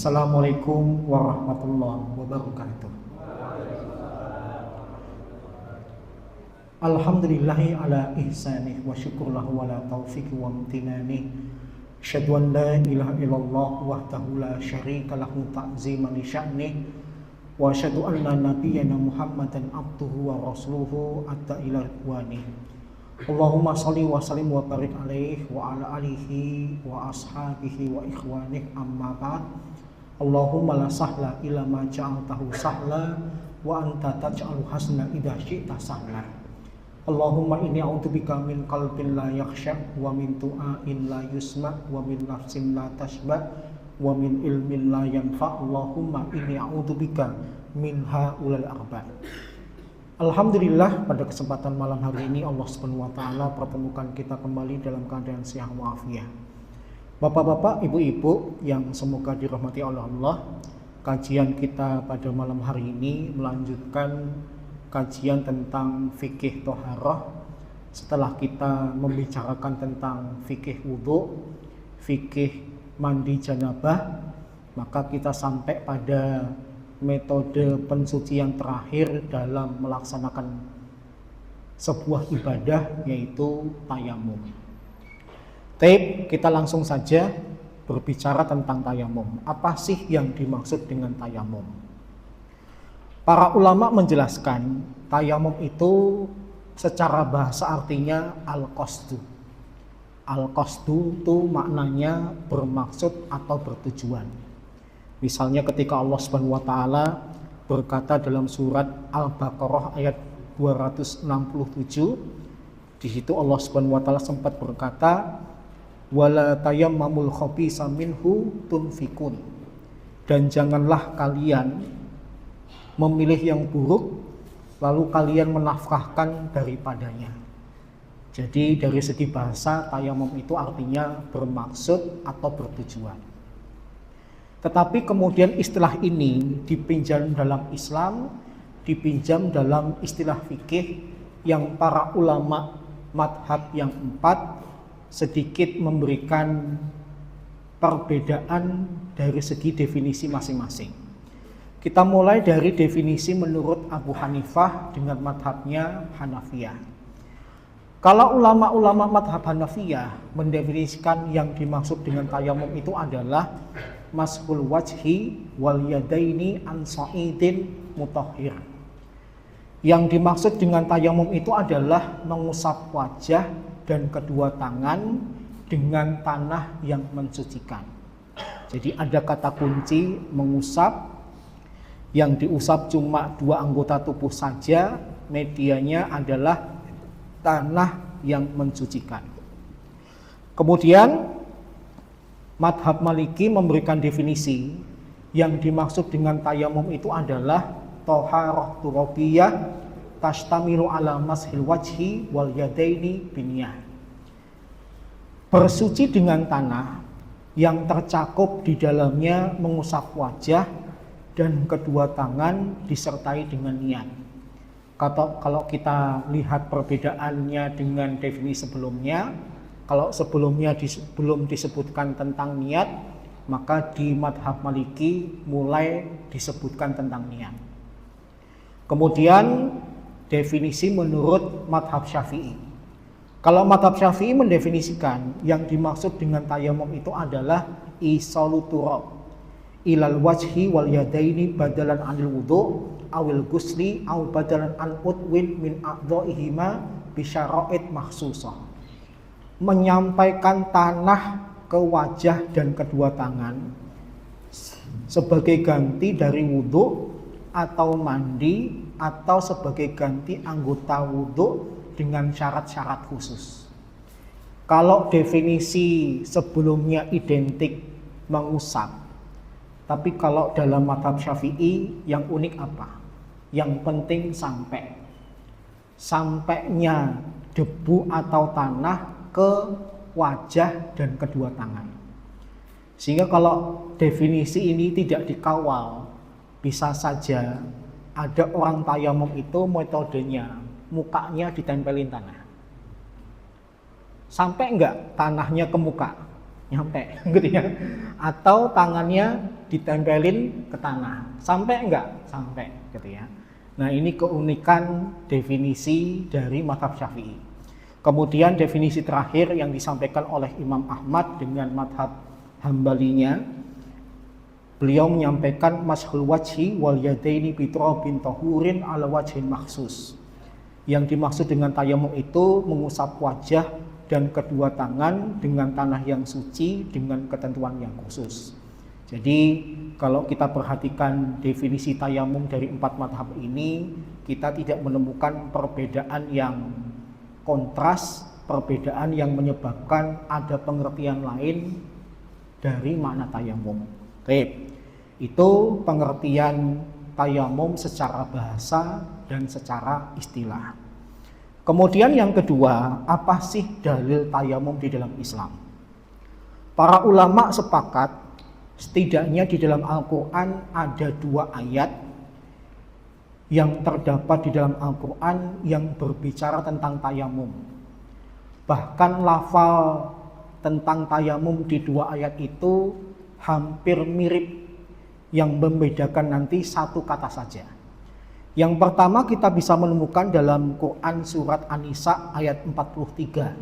Assalamualaikum warahmatullahi wabarakatuh. Alhamdulillahi ala ihsanih wa syukurlahu ala taufiqi wa amtinanih. Asyhadu an la ilaha illallah wahdahu la syarika lahu ta'ziman li sya'nih wa asyhadu anna nabiyyana Muhammadan abduhu wa rasuluhu atta ila ridwanih. Allahumma shalli wa sallim wa barik alaihi wa ala alihi wa ashabihi wa ikhwanih amma ba'd. Allahumma la sahla illa ma ja'altahu sahla wa anta taj'alu hasna idza syi'ta sahla. Allahumma inni a'udzubika min qalbin la yakhsha wa min du'ain la yusma wa min nafsin la tashba wa min ilmin la yanfa. Allahumma inni a'udzubika min haulal arba'. Alhamdulillah, pada kesempatan malam hari ini Allah Subhanahu wa taala pertemukan kita kembali dalam keadaan sehat walafiat. Bapak-bapak, ibu-ibu yang semoga dirahmati oleh Allah, kajian kita pada malam hari ini melanjutkan kajian tentang fikih toharah. Setelah kita membicarakan tentang fikih wudu, fikih mandi janabah, maka kita sampai pada metode pensucian terakhir dalam melaksanakan sebuah ibadah, yaitu tayamum. Baik, kita langsung saja berbicara tentang tayamum. Apa sih yang dimaksud dengan tayamum? Para ulama menjelaskan tayamum itu secara bahasa artinya al-qasdu. Al-qasdu itu maknanya bermaksud atau bertujuan. Misalnya ketika Allah Subhanahu wa taala berkata dalam surat Al-Baqarah ayat 267, di situ Allah Subhanahu wa taala sempat berkata, wala tayammamul khabisa minhu tunfikun, dan janganlah kalian memilih yang buruk lalu kalian menafkahkan daripadanya. Jadi dari segi bahasa tayamum itu artinya bermaksud atau bertujuan. Tetapi kemudian istilah ini dipinjam dalam Islam, dipinjam dalam istilah fikih yang para ulama madhab yang 4 sedikit memberikan perbedaan dari segi definisi masing-masing. Kita mulai dari definisi menurut Abu Hanifah dengan madhabnya Hanafiyah. Kalau ulama-ulama madhab Hanafiyah mendefinisikan yang dimaksud dengan tayamum itu adalah mashul wajhi wal yadaini an sa'idin mutahhir. Yang dimaksud dengan tayamum itu adalah mengusap wajah dan kedua tangan dengan tanah yang mensucikan. Jadi ada kata kunci mengusap, yang diusap cuma 2 anggota tubuh saja, medianya adalah tanah yang mensucikan. Kemudian madhab Maliki memberikan definisi yang dimaksud dengan tayamum itu adalah toharah turabiyah tashtamilu ala mashil wajhi wal yadaini biniyah. Bersuci dengan tanah yang tercakup di dalamnya mengusap wajah dan kedua tangan disertai dengan niat. Kalau kita lihat perbedaannya dengan definisi sebelumnya, kalau sebelumnya belum disebutkan tentang niat, maka di madhab Maliki mulai disebutkan tentang niat. Kemudian definisi menurut madhab Syafi'i. Kalau madhab Syafi'i mendefinisikan yang dimaksud dengan tayamum itu adalah isalu turab ilal wajhi wal yadaini badalan anil wudu awil gusli aw badalan an udwin min a'dha'ihima bisyara'id makhsusah. Menyampaikan tanah ke wajah dan kedua tangan sebagai ganti dari wudu atau mandi atau sebagai ganti anggota wudu dengan syarat-syarat khusus. Kalau definisi sebelumnya identik mengusap, tapi kalau dalam madhab Syafi'i yang unik apa? Yang penting sampainya debu atau tanah ke wajah dan kedua tangan. Sehingga kalau definisi ini tidak dikawal, bisa saja ada orang tayamum itu metodenya mukanya ditempelin tanah. Sampai enggak tanahnya ke muka? nyampe gitu ya. Atau tangannya ditempelin ke tanah, sampai enggak? Sampai gitu ya. Nah, ini keunikan definisi dari mazhab Syafi'i. Kemudian definisi terakhir yang disampaikan oleh Imam Ahmad dengan mazhab Hambalinya, beliau menyampaikan mashul wajhi wal yadaini biturabin tahurin ala wajhin maksus. Yang dimaksud dengan tayamum itu mengusap wajah dan kedua tangan dengan tanah yang suci dengan ketentuan yang khusus. Jadi kalau kita perhatikan definisi tayamum dari 4 mazhab ini, kita tidak menemukan perbedaan yang kontras, perbedaan yang menyebabkan ada pengertian lain dari makna tayamum. Baik, itu pengertian tayamum secara bahasa dan secara istilah. Kemudian yang kedua, apa sih dalil tayamum di dalam Islam? Para ulama sepakat setidaknya di dalam Al-Quran ada 2 ayat yang terdapat di dalam Al-Quran yang berbicara tentang tayamum. Bahkan lafal tentang tayamum di 2 ayat itu hampir mirip, yang membedakan nanti 1 kata saja. Yang pertama kita bisa menemukan dalam Quran surat An-Nisa ayat 43,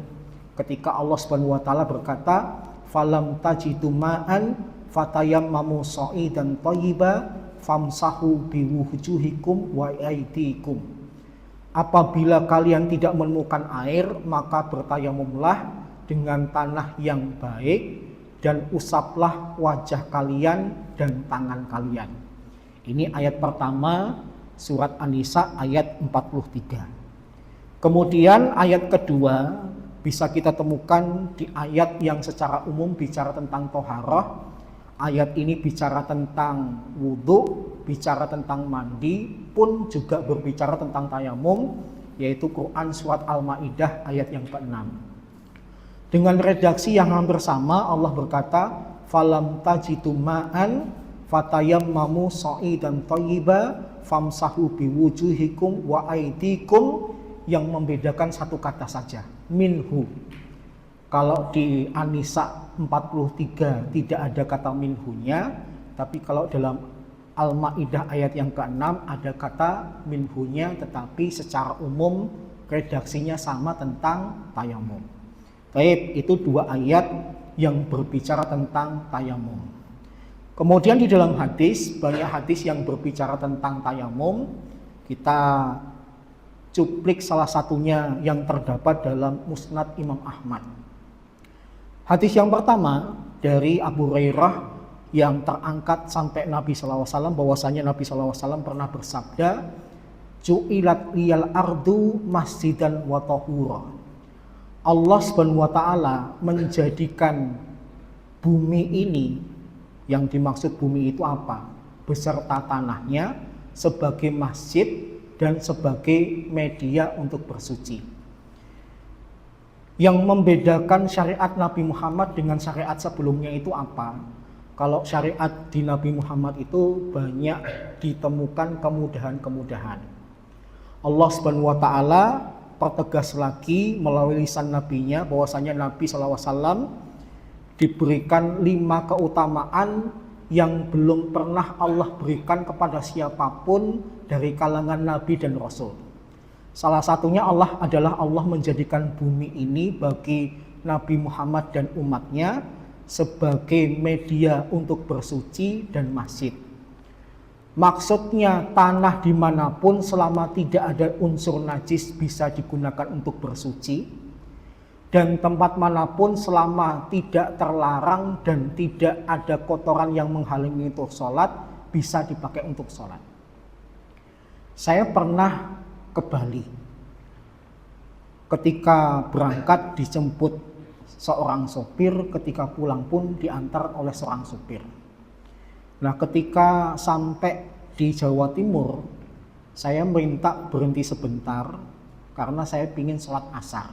ketika Allah Subhanahu wa taala berkata, "Falam tajidu ma'an fatayammamu sha'idan thayyiba famsahu biwujuhikum wa aydikum." Apabila kalian tidak menemukan air, maka bertayamumlah dengan tanah yang baik dan usaplah wajah kalian dan tangan kalian. Ini ayat pertama surat An-Nisa ayat 43. Kemudian ayat kedua bisa kita temukan di ayat yang secara umum bicara tentang toharah. Ayat ini bicara tentang wudhu, bicara tentang mandi, pun juga berbicara tentang tayamum, yaitu Quran surat Al-Maidah ayat yang ke-6. Dengan redaksi yang hampir sama, Allah berkata, "Falam tajidu ma'an fatayammamu sha'idan thayyiba famsahu biwujuhikum wa aydikum." Yang membedakan 1 kata saja, minhu. Kalau di An-Nisa 43 tidak ada kata minhunya, tapi kalau dalam Al-Maidah ayat yang ke-6 ada kata minhunya, tetapi secara umum redaksinya sama tentang tayamum. Baik, itu 2 ayat yang berbicara tentang tayamum. Kemudian di dalam hadis, banyak hadis yang berbicara tentang tayamum. Kita cuplik salah satunya yang terdapat dalam Musnad Imam Ahmad. Hadis yang pertama dari Abu Hurairah yang terangkat sampai Nabi SAW, bahwasanya Nabi SAW pernah bersabda, "Ju'ilat liyal ardu masjidan wa tahura." Allah Subhanahu wa taala menjadikan bumi ini, yang dimaksud bumi itu apa? Beserta tanahnya sebagai masjid dan sebagai media untuk bersuci. Yang membedakan syariat Nabi Muhammad dengan syariat sebelumnya itu apa? Kalau syariat di Nabi Muhammad itu banyak ditemukan kemudahan-kemudahan. Allah Subhanahu wa taala pertegas lagi melalui lisan nabinya bahwasanya Nabi SAW diberikan 5 keutamaan yang belum pernah Allah berikan kepada siapapun dari kalangan nabi dan rasul. Salah satunya adalah Allah menjadikan bumi ini bagi Nabi Muhammad dan umatnya sebagai media untuk bersuci dan masjid. Maksudnya tanah dimanapun selama tidak ada unsur najis bisa digunakan untuk bersuci, dan tempat manapun selama tidak terlarang dan tidak ada kotoran yang menghalangi untuk sholat bisa dipakai untuk sholat. Saya pernah ke Bali. Ketika berangkat dijemput seorang sopir, ketika pulang pun diantar oleh seorang sopir. Nah, ketika sampai di Jawa Timur, saya minta berhenti sebentar karena saya ingin sholat asar.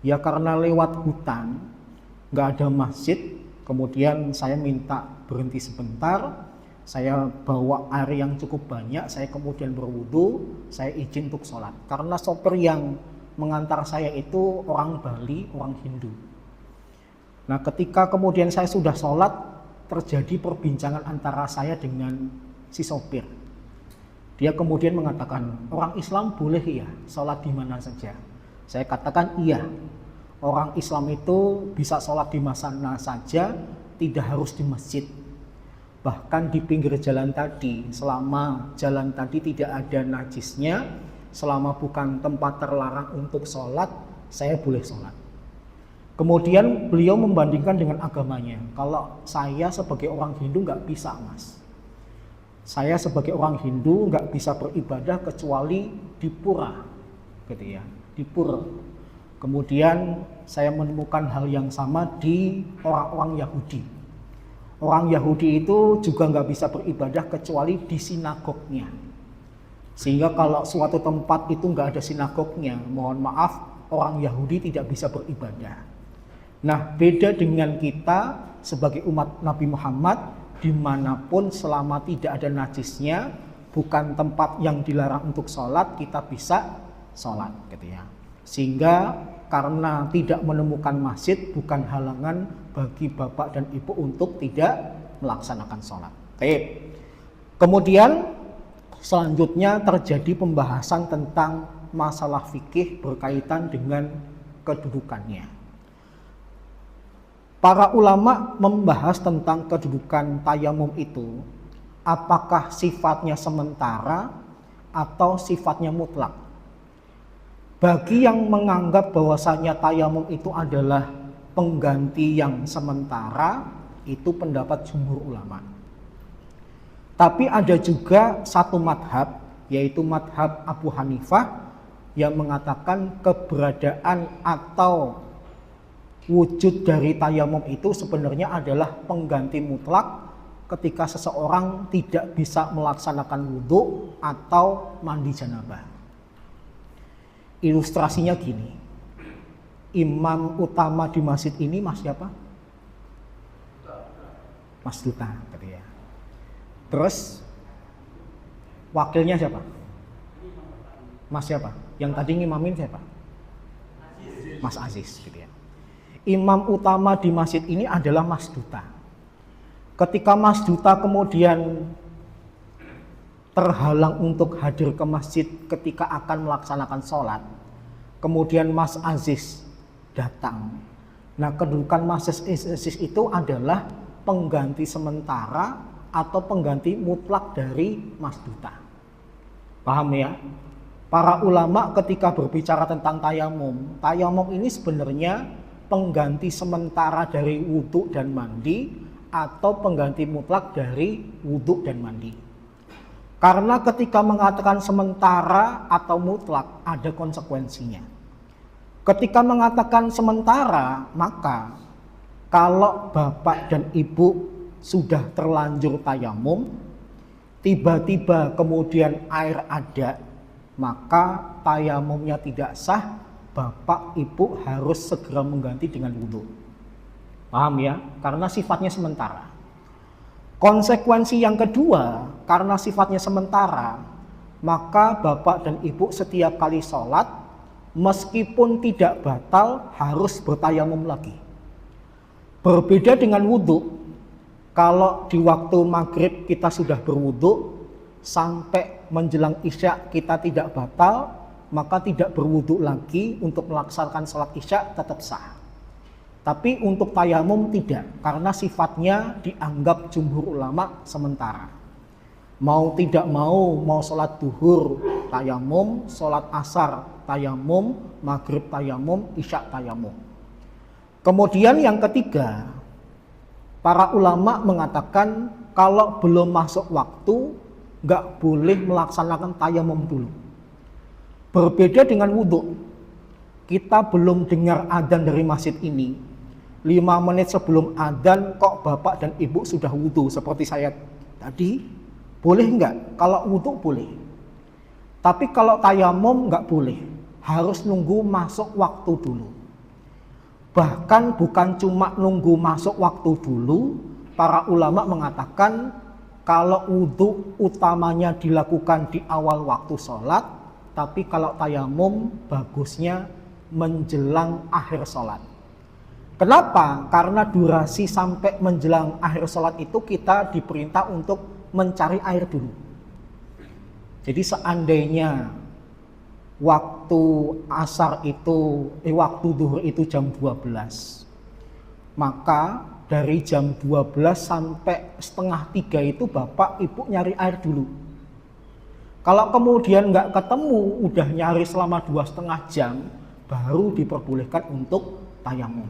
Ya karena lewat hutan, nggak ada masjid, kemudian saya minta berhenti sebentar. Saya bawa air yang cukup banyak, saya kemudian berwudu, saya izin untuk sholat. Karena sopir yang mengantar saya itu orang Bali, orang Hindu. Nah, ketika kemudian saya sudah sholat, terjadi perbincangan antara saya dengan si sopir. Dia kemudian mengatakan, orang Islam boleh ya sholat di mana saja. Saya katakan iya, orang Islam itu bisa sholat di mana saja, tidak harus di masjid. Bahkan di pinggir jalan tadi, selama jalan tadi tidak ada najisnya, selama bukan tempat terlarang untuk sholat, saya boleh sholat. Kemudian beliau membandingkan dengan agamanya. Kalau saya sebagai orang Hindu nggak bisa, Mas. Saya sebagai orang Hindu nggak bisa beribadah kecuali di pura, gitu ya, di pura. Kemudian saya menemukan hal yang sama di orang-orang Yahudi. Orang Yahudi itu juga nggak bisa beribadah kecuali di sinagognya. Sehingga kalau suatu tempat itu nggak ada sinagognya, mohon maaf, orang Yahudi tidak bisa beribadah. Nah, beda dengan kita sebagai umat Nabi Muhammad, dimanapun selama tidak ada najisnya, bukan tempat yang dilarang untuk sholat, kita bisa sholat, gitu ya. Sehingga karena tidak menemukan masjid, bukan halangan bagi bapak dan ibu untuk tidak melaksanakan sholat. Baik. Kemudian selanjutnya terjadi pembahasan tentang masalah fikih berkaitan dengan kedudukannya. Para ulama membahas tentang kedudukan tayamum itu, apakah sifatnya sementara atau sifatnya mutlak. Bagi yang menganggap bahwasanya tayamum itu adalah pengganti yang sementara, itu pendapat jumhur ulama. Tapi ada juga satu madhab, yaitu madhab Abu Hanifah, yang mengatakan keberadaan atau wujud dari tayamum itu sebenarnya adalah pengganti mutlak ketika seseorang tidak bisa melaksanakan wudhu atau mandi janabah. Ilustrasinya gini, imam utama di masjid ini Mas siapa? Mas Duta, gitu ya. Terus wakilnya siapa? Mas siapa? Yang tadi ngimamin siapa? Mas Aziz, gitu ya. Imam utama di masjid ini adalah Mas Duta. Ketika Mas Duta kemudian terhalang untuk hadir ke masjid ketika akan melaksanakan sholat, kemudian Mas Aziz datang. Nah, kedudukan Mas Aziz itu adalah pengganti sementara atau pengganti mutlak dari Mas Duta. Paham ya? Para ulama ketika berbicara tentang tayamum ini sebenarnya pengganti sementara dari wudhu dan mandi atau pengganti mutlak dari wudhu dan mandi. Karena ketika mengatakan sementara atau mutlak ada konsekuensinya. Ketika mengatakan sementara, maka kalau bapak dan ibu sudah terlanjur tayamum, tiba-tiba kemudian air ada, maka tayamumnya tidak sah. Bapak ibu harus segera mengganti dengan wudhu. Paham ya? Karena sifatnya sementara. Konsekuensi yang kedua, karena sifatnya sementara, maka bapak dan ibu setiap kali sholat, meskipun tidak batal, harus bertayamum lagi. Berbeda dengan wudhu, kalau di waktu maghrib kita sudah berwudhu, sampai menjelang isya kita tidak batal, maka tidak berwudhu lagi untuk melaksanakan sholat isya tetap sah. Tapi untuk tayamum tidak, karena sifatnya dianggap jumhur ulama sementara. Mau tidak mau sholat duhur tayamum, sholat asar tayamum, maghrib tayamum, isya tayamum. Kemudian yang ketiga, para ulama mengatakan kalau belum masuk waktu, nggak boleh melaksanakan tayamum dulu. Berbeda dengan wudhu, kita belum dengar adzan dari masjid ini, 5 menit sebelum adzan kok bapak dan ibu sudah wudhu seperti saya tadi, boleh nggak? Kalau wudhu boleh, tapi kalau tayamum nggak boleh, harus nunggu masuk waktu dulu. Bahkan bukan cuma nunggu masuk waktu dulu, para ulama mengatakan kalau wudhu utamanya dilakukan di awal waktu sholat, tapi kalau tayamum bagusnya menjelang akhir sholat. Kenapa? Karena durasi sampai menjelang akhir sholat itu kita diperintah untuk mencari air dulu. Jadi seandainya waktu asar itu, waktu zuhur itu jam 12, maka dari jam 12 sampai setengah 3 itu bapak ibu nyari air dulu. Kalau kemudian nggak ketemu, udah nyari selama 2,5 jam, baru diperbolehkan untuk tayamum.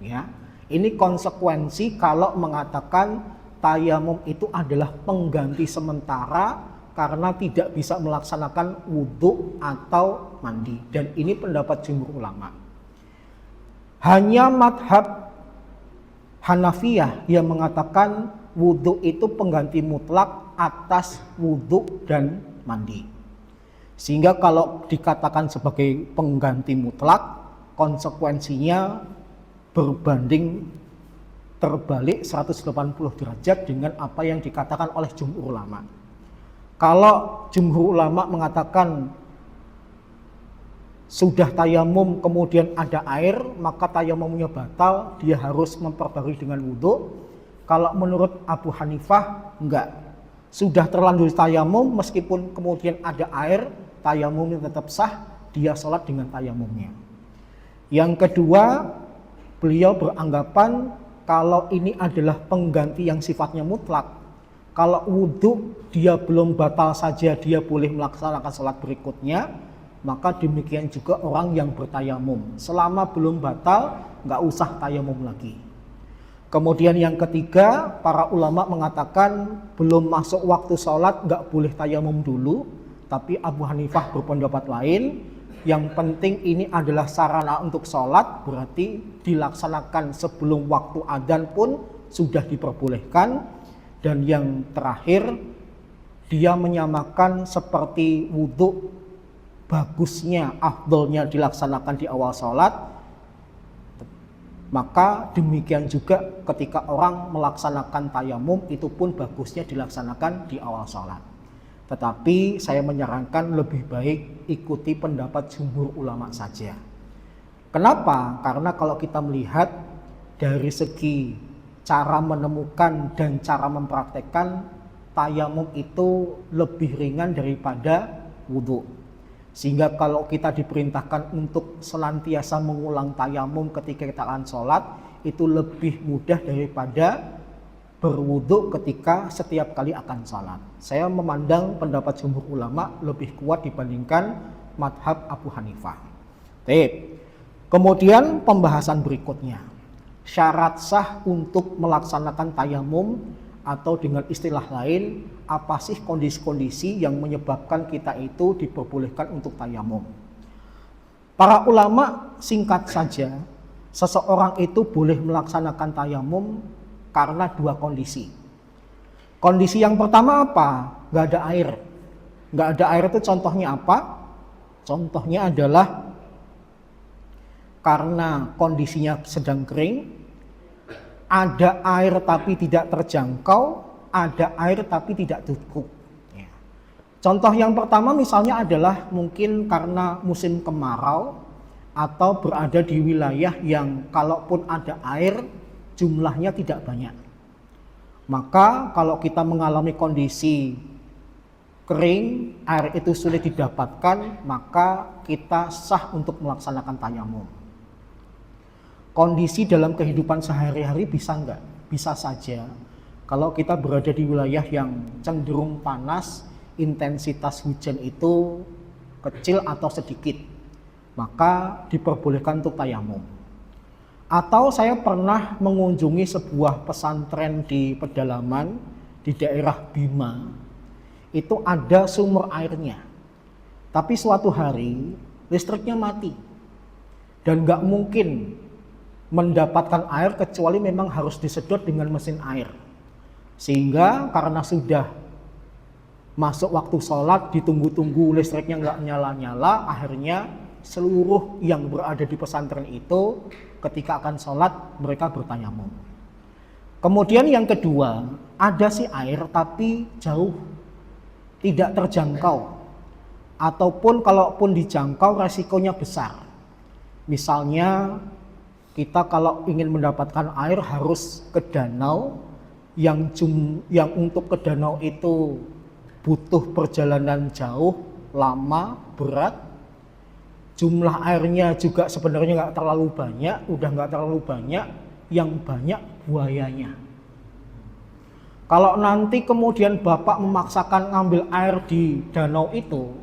Ya, ini konsekuensi kalau mengatakan tayamum itu adalah pengganti sementara karena tidak bisa melaksanakan wudhu atau mandi. Dan ini pendapat jumhur ulama. Hanya madhab Hanafiyah yang mengatakan wudhu itu pengganti mutlak atas wudhu dan mandi. Sehingga kalau dikatakan sebagai pengganti mutlak, konsekuensinya berbanding terbalik 180 derajat dengan apa yang dikatakan oleh jumhur ulama. Kalau jumhur ulama mengatakan sudah tayamum kemudian ada air, maka tayamumnya batal, dia harus memperbarui dengan wudhu. Kalau menurut Abu Hanifah enggak, sudah terlanjur tayamum meskipun kemudian ada air, tayamumnya tetap sah, dia sholat dengan tayamumnya. Yang kedua, beliau beranggapan kalau ini adalah pengganti yang sifatnya mutlak. Kalau wudhu dia belum batal saja dia boleh melaksanakan sholat berikutnya, maka demikian juga orang yang bertayamum. Selama belum batal, nggak usah tayamum lagi. Kemudian yang ketiga, para ulama mengatakan belum masuk waktu sholat nggak boleh tayamum dulu, tapi Abu Hanifah berpendapat lain. Yang penting ini adalah sarana untuk sholat, berarti dilaksanakan sebelum waktu adzan pun sudah diperbolehkan. Dan yang terakhir, dia menyamakan seperti wudhu, bagusnya, afdolnya dilaksanakan di awal sholat. Maka demikian juga ketika orang melaksanakan tayamum, itu pun bagusnya dilaksanakan di awal sholat. Tetapi saya menyarankan lebih baik ikuti pendapat jumhur ulama saja. Kenapa? Karena kalau kita melihat dari segi cara menemukan dan cara mempraktekkan, tayamum itu lebih ringan daripada wudhu. Sehingga kalau kita diperintahkan untuk senantiasa mengulang tayamum ketika kita akan sholat, itu lebih mudah daripada berwudhu ketika setiap kali akan sholat. Saya memandang pendapat jumhur ulama lebih kuat dibandingkan madhab Abu Hanifah. Kemudian pembahasan berikutnya, syarat sah untuk melaksanakan tayamum, atau dengan istilah lain, apa sih kondisi-kondisi yang menyebabkan kita itu diperbolehkan untuk tayamum. Para ulama singkat saja, seseorang itu boleh melaksanakan tayamum karena dua kondisi. Kondisi yang pertama apa? Gak ada air. Gak ada air itu contohnya apa? Contohnya adalah karena kondisinya sedang kering, ada air tapi tidak terjangkau, ada air tapi tidak cukup. Contoh yang pertama misalnya adalah mungkin karena musim kemarau atau berada di wilayah yang kalaupun ada air, jumlahnya tidak banyak. Maka kalau kita mengalami kondisi kering, air itu sulit didapatkan, maka kita sah untuk melaksanakan tayamum. Kondisi dalam kehidupan sehari-hari bisa enggak? Bisa saja. Kalau kita berada di wilayah yang cenderung panas, intensitas hujan itu kecil atau sedikit, maka diperbolehkan untuk tayamum. Atau saya pernah mengunjungi sebuah pesantren di pedalaman di daerah Bima. Itu ada sumber airnya. Tapi suatu hari listriknya mati. Dan nggak mungkin mendapatkan air kecuali memang harus disedot dengan mesin air. Sehingga karena sudah masuk waktu sholat, ditunggu-tunggu listriknya nggak nyala-nyala, akhirnya seluruh yang berada di pesantren itu ketika akan sholat mereka bertayamum. Kemudian yang kedua, ada sih air tapi jauh, tidak terjangkau, ataupun kalaupun dijangkau resikonya besar. Misalnya Kita kalau ingin mendapatkan air harus ke danau, yang untuk ke danau itu butuh perjalanan jauh, lama, berat. Jumlah airnya juga sebenarnya nggak terlalu banyak, udah nggak terlalu banyak, yang banyak buayanya. Kalau nanti kemudian Bapak memaksakan ngambil air di danau itu,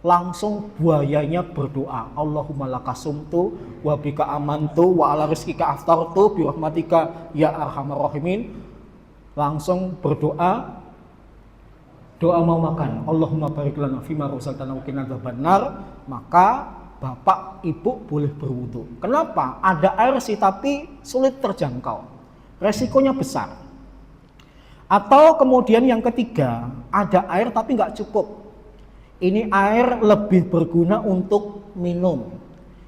langsung buayanya berdoa, Allahumma lakasumtu wa bika amantu wa ala rizkika aftartu bi rahmatika ya arhamar rahimin. Langsung berdoa, doa mau makan, Allahumma barik lana fima razaqtana wa qina adzabannar. Maka Bapak Ibu boleh berwudu. Kenapa? Ada air sih tapi sulit terjangkau, resikonya besar. Atau kemudian yang ketiga, ada air tapi nggak cukup. Ini air lebih berguna untuk minum.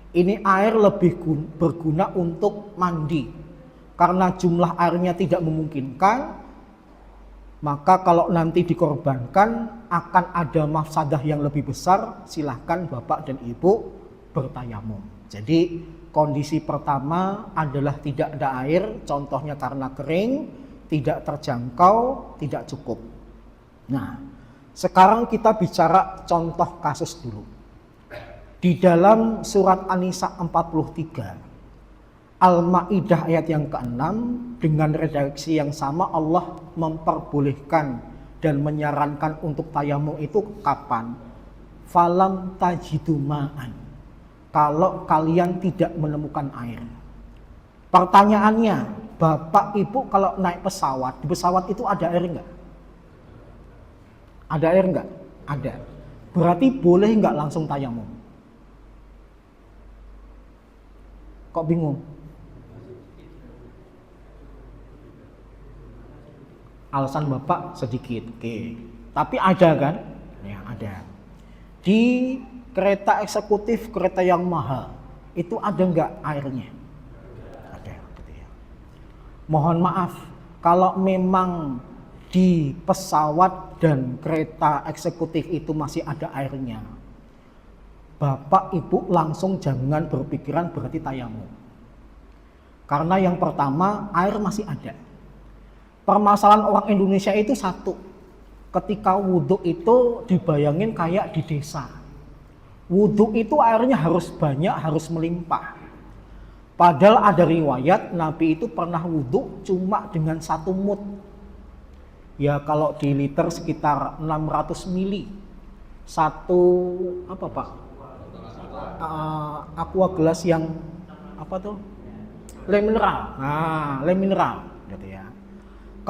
Ini air lebih berguna untuk mandi. Karena jumlah airnya tidak memungkinkan, maka kalau nanti dikorbankan akan ada mafsadah yang lebih besar. Silahkan Bapak dan Ibu bertayamum. Jadi kondisi pertama adalah tidak ada air, contohnya karena kering, tidak terjangkau, tidak cukup. Nah, sekarang kita bicara contoh kasus dulu. Di dalam surat An-Nisa 43, Al-Maidah ayat yang ke-6, dengan redaksi yang sama Allah memperbolehkan dan menyarankan untuk tayamum itu kapan? Falam tajidu ma'an. Kalau kalian tidak menemukan air. Pertanyaannya, Bapak Ibu kalau naik pesawat, di pesawat itu ada air enggak? Ada air enggak? Ada. Berarti boleh enggak langsung tayamum? Kok bingung? Alasan Bapak sedikit. Oke. Tapi ada kan? Ya, ada. Di kereta eksekutif, kereta yang mahal, itu ada enggak airnya? Ada. Gitu ya. Mohon maaf, kalau memang di pesawat dan kereta eksekutif itu masih ada airnya, Bapak Ibu langsung jangan berpikiran berarti tayamum. Karena yang pertama, air masih ada. Permasalahan orang Indonesia itu satu, ketika wudhu itu dibayangin kayak di desa. Wudhu itu airnya harus banyak, harus melimpah. Padahal ada riwayat Nabi itu pernah wudhu cuma dengan 1 mud. Ya kalau di liter sekitar 600 mili. Satu apa Pak? Aqua gelas yang apa tuh? Le mineral. Nah, le mineral gitu ya.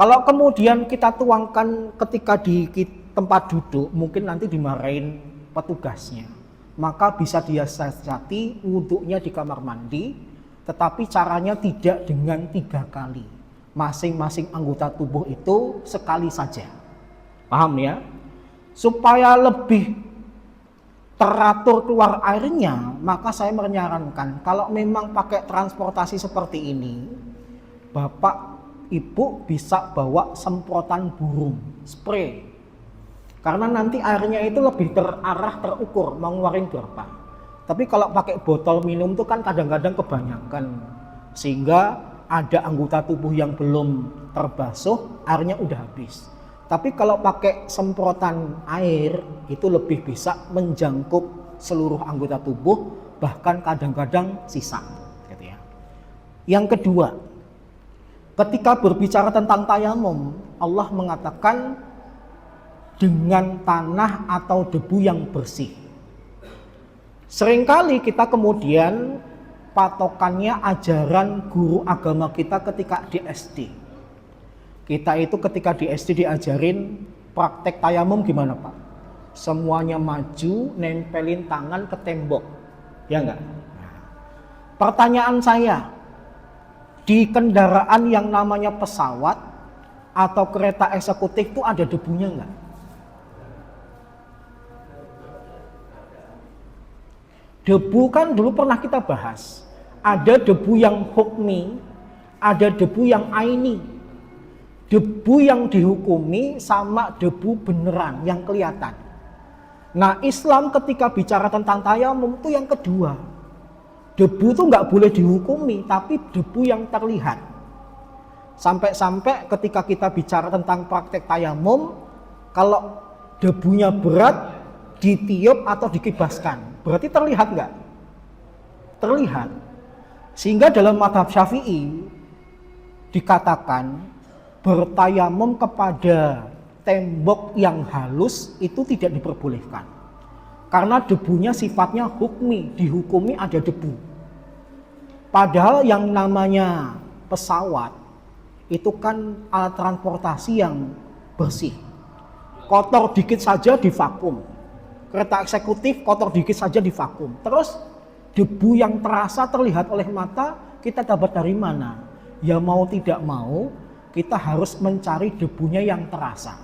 Kalau kemudian kita tuangkan ketika di tempat duduk, mungkin nanti dimarahin petugasnya. Maka bisa disiasati wudhunya di kamar mandi, tetapi caranya tidak dengan 3 kali. Masing-masing anggota tubuh itu sekali saja. Paham ya? Supaya lebih teratur keluar airnya, maka saya menyarankan kalau memang pakai transportasi seperti ini, Bapak Ibu bisa bawa semprotan burung, spray. Karena nanti airnya itu lebih terarah, terukur, mau ngeluarin berapa. Tapi kalau pakai botol minum itu kan kadang-kadang kebanyakan. Sehingga ada anggota tubuh yang belum terbasuh, airnya udah habis. Tapi kalau pakai semprotan air, itu lebih bisa menjangkup seluruh anggota tubuh, bahkan kadang-kadang sisa. Gitu ya. Yang kedua, ketika berbicara tentang tayamum, Allah mengatakan dengan tanah atau debu yang bersih. Seringkali kita kemudian patokannya ajaran guru agama kita ketika di SD. Kita itu ketika di SD diajarin praktek tayamum gimana Pak? Semuanya maju, nempelin tangan ke tembok. Ya enggak? Pertanyaan saya, di kendaraan yang namanya pesawat atau kereta eksekutif itu ada debunya enggak? Debu kan dulu pernah kita bahas. Ada debu yang hukmi, ada debu yang aini. Debu yang dihukumi sama debu beneran yang kelihatan. Nah, Islam ketika bicara tentang tayamum itu yang kedua. Debu itu nggak boleh dihukumi, tapi debu yang terlihat. Sampai-sampai ketika kita bicara tentang praktek tayamum, kalau debunya berat, ditiup atau dikibaskan, berarti terlihat nggak? Terlihat. Sehingga dalam mazhab Syafi'i dikatakan bertayamum kepada tembok yang halus itu tidak diperbolehkan. Karena debunya sifatnya hukmi, dihukumi ada debu. Padahal yang namanya pesawat itu kan alat transportasi yang bersih. Kotor dikit saja divakum. Kereta eksekutif kotor dikit saja divakum. Terus debu yang terasa terlihat oleh mata kita dapat dari mana? Ya mau tidak mau kita harus mencari debunya yang terasa.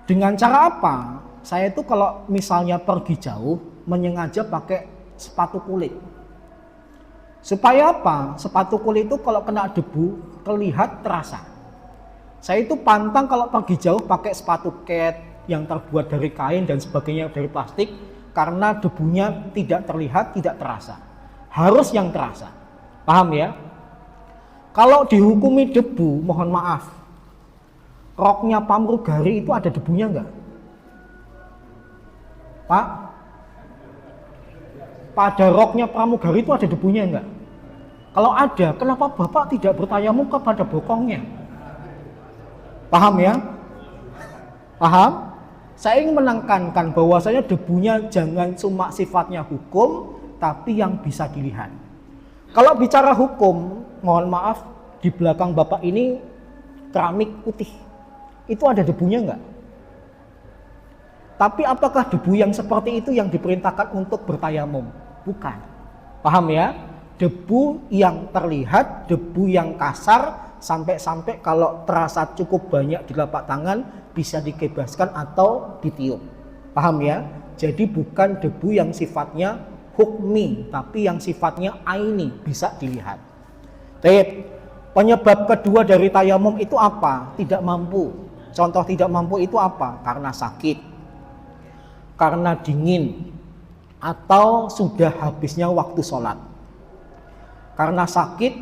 Dengan cara apa? Saya itu kalau misalnya pergi jauh menyengaja pakai sepatu kulit. Supaya apa? Sepatu kulit itu kalau kena debu terlihat terasa. Saya itu pantang kalau pergi jauh pakai sepatu cat yang terbuat dari kain dan sebagainya dari plastik, karena debunya tidak terlihat, tidak terasa. Harus yang terasa. Paham ya? Kalau dihukumi debu, mohon maaf, roknya pramugari itu ada debunya enggak? Pak? Pada roknya pramugari itu ada debunya enggak? Kalau ada, kenapa Bapak tidak bertayamum kepada bokongnya? Paham ya? Paham? Saya ingin menekankan bahwasanya debunya jangan cuma sifatnya hukum, tapi yang bisa dilihat. Kalau bicara hukum, mohon maaf, di belakang Bapak ini keramik putih. Itu ada debunya enggak? Tapi apakah debu yang seperti itu yang diperintahkan untuk bertayamum? Bukan. Paham ya? Debu yang terlihat, debu yang kasar, sampai-sampai kalau terasa cukup banyak di telapak tangan bisa dikebaskan atau ditiup. Paham ya? Jadi bukan debu yang sifatnya hukmi, tapi yang sifatnya aini, bisa dilihat. Penyebab kedua dari tayamum itu apa? Tidak mampu. Contoh tidak mampu itu apa? Karena sakit, karena dingin, atau sudah habisnya waktu sholat. Karena sakit,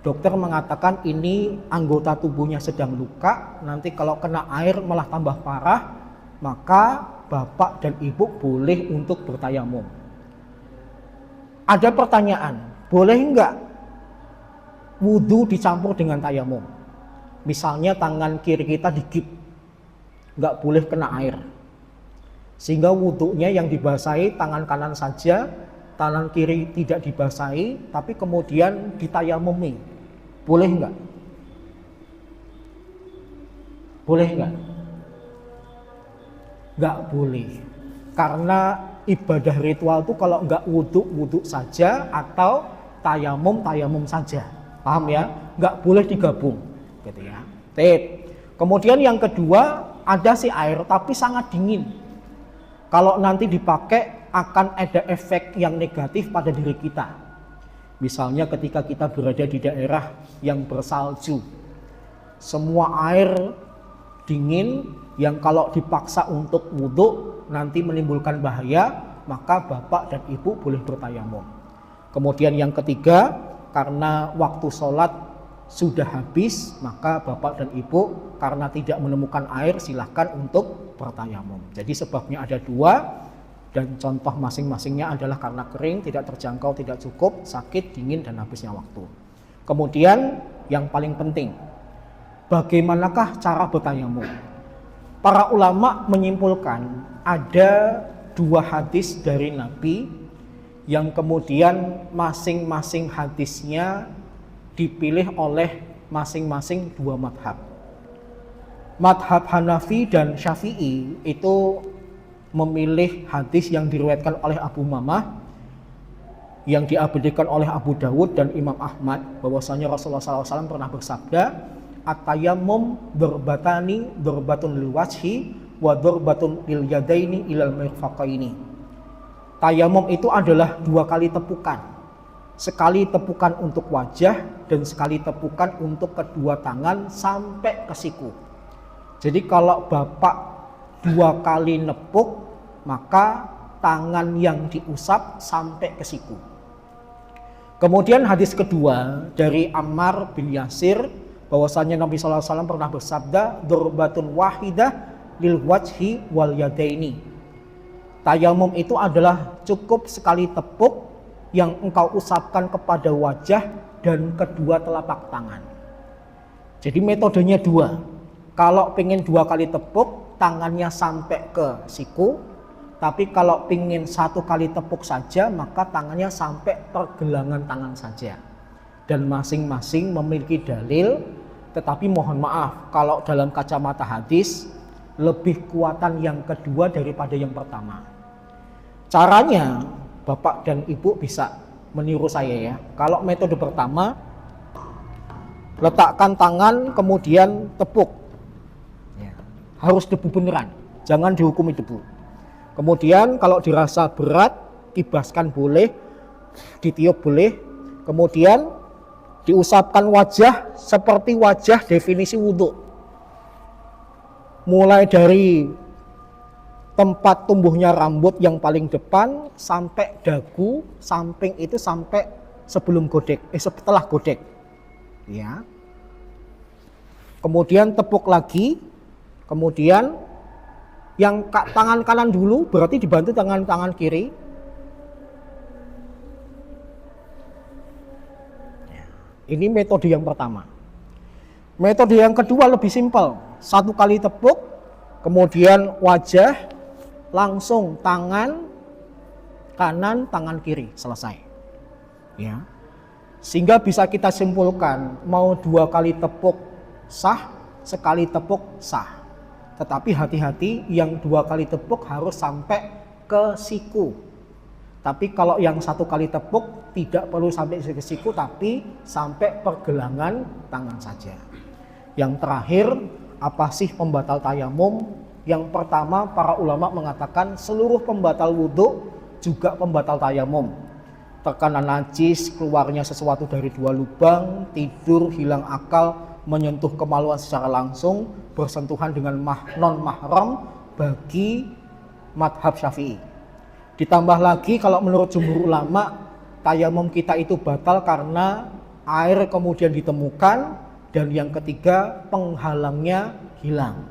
dokter mengatakan ini anggota tubuhnya sedang luka, nanti kalau kena air malah tambah parah, maka bapak dan ibu boleh untuk bertayamum. Ada pertanyaan, boleh enggak wudhu dicampur dengan tayamum? Misalnya tangan kiri kita digigit, enggak boleh kena air, sehingga wudhunya yang dibasahi tangan kanan saja, tangan kiri tidak dibasahi, tapi kemudian ditayamumi. Boleh enggak? Boleh enggak? Enggak boleh. Karena ibadah ritual itu kalau enggak wudhu saja atau tayamum saja. Paham ya? Enggak boleh digabung, gitu ya. Kemudian yang kedua, ada si air tapi sangat dingin. Kalau nanti dipakai akan ada efek yang negatif pada diri kita. Misalnya ketika kita berada di daerah yang bersalju, semua air dingin yang kalau dipaksa untuk wudhu nanti menimbulkan bahaya, maka bapak dan ibu boleh bertayamum. Kemudian yang ketiga, karena waktu sholat sudah habis, maka bapak dan ibu karena tidak menemukan air silahkan untuk bertayamum. Jadi sebabnya ada dua, dan contoh masing-masingnya adalah karena kering, tidak terjangkau, tidak cukup, sakit, dingin, dan habisnya waktu. Kemudian yang paling penting, bagaimanakah cara bertayamum? Para ulama menyimpulkan ada dua hadis dari Nabi yang kemudian masing-masing hadisnya dipilih oleh masing-masing dua madhab. Madhab Hanafi dan Syafi'i itu memilih hadis yang diriwayatkan oleh Abu Mamah, yang diabadikan oleh Abu Dawud dan Imam Ahmad, bahwasanya Rasulullah SAW pernah bersabda, at-tayammum darbatani, darbatun lil wajhi wa darbatun lil yadaini ilal mirfaqaini. Tayamum itu adalah dua kali tepukan, sekali tepukan untuk wajah dan sekali tepukan untuk kedua tangan sampai ke siku. Jadi kalau bapak dua kali nepuk, maka tangan yang diusap sampai ke siku. Kemudian hadis kedua dari Ammar bin Yasir bahwasanya Nabi SAW pernah bersabda, "Durbatun wahidah lil wajhi wal yadaini." Tayamum itu adalah cukup sekali tepuk yang engkau usapkan kepada wajah dan kedua telapak tangan. Jadi metodenya dua. Kalau pengen 2 kali tepuk, tangannya sampai ke siku. Tapi kalau pengen 1 kali tepuk saja, maka tangannya sampai pergelangan tangan saja. Dan masing-masing memiliki dalil, tetapi mohon maaf, kalau dalam kacamata hadis, lebih kuatan yang kedua daripada yang pertama. Caranya, Bapak dan Ibu bisa meniru saya ya. Kalau metode pertama, letakkan tangan kemudian tepuk. Harus debu beneran, jangan dihukumi debu. Kemudian kalau dirasa berat, kibaskan boleh, ditiup boleh. Kemudian diusapkan wajah seperti wajah definisi wudhu. Mulai dari tempat tumbuhnya rambut yang paling depan sampai dagu, samping itu sampai sebelum godek, setelah godek. Ya. Kemudian tepuk lagi. Kemudian yang tangan kanan dulu berarti dibantu tangan kiri. Ini metode yang pertama. Metode yang kedua lebih simpel. 1 kali tepuk, kemudian wajah, langsung tangan kanan, tangan kiri, selesai. Ya. Sehingga bisa kita simpulkan, mau 2 kali tepuk sah, sekali tepuk sah. Tetapi hati-hati, yang 2 kali tepuk harus sampai ke siku. Tapi kalau yang 1 kali tepuk tidak perlu sampai ke siku, tapi sampai pergelangan tangan saja. Yang terakhir, apa sih pembatal tayamum? Yang pertama, para ulama mengatakan seluruh pembatal wudhu juga pembatal tayamum. Terkena najis, keluarnya sesuatu dari 2 lubang, tidur, hilang akal, menyentuh kemaluan secara langsung, bersentuhan dengan non mahram bagi madhab Syafi'i. Ditambah lagi kalau menurut jumhur ulama, tayamum kita itu batal karena air kemudian ditemukan, dan yang ketiga penghalangnya hilang.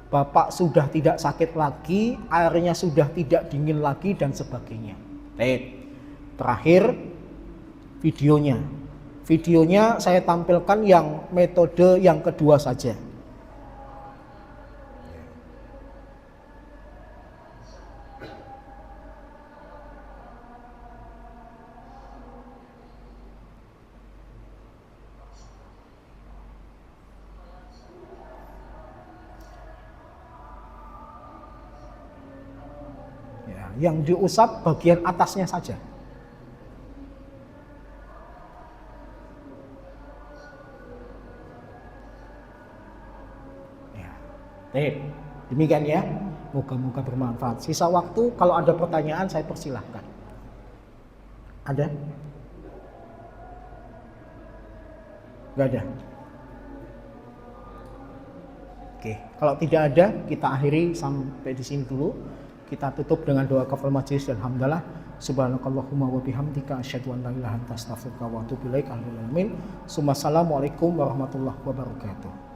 Bapak sudah tidak sakit lagi, airnya sudah tidak dingin lagi dan sebagainya. Terakhir videonya. Videonya saya tampilkan yang metode yang kedua saja. Yang diusap bagian atasnya saja. Demikian ya. Moga-moga bermanfaat. Sisa waktu kalau ada pertanyaan saya persilahkan. Ada? Gak ada? Oke, kalau tidak ada kita akhiri sampai di sini dulu. Kita tutup dengan doa kafaratul majelis dan hamdalah. Subhanakallahumma wa bihamdika asyhadu an la ilaha illa anta astaghfiruka wa atubu ilaik. Assalamualaikum warahmatullahi wabarakatuh.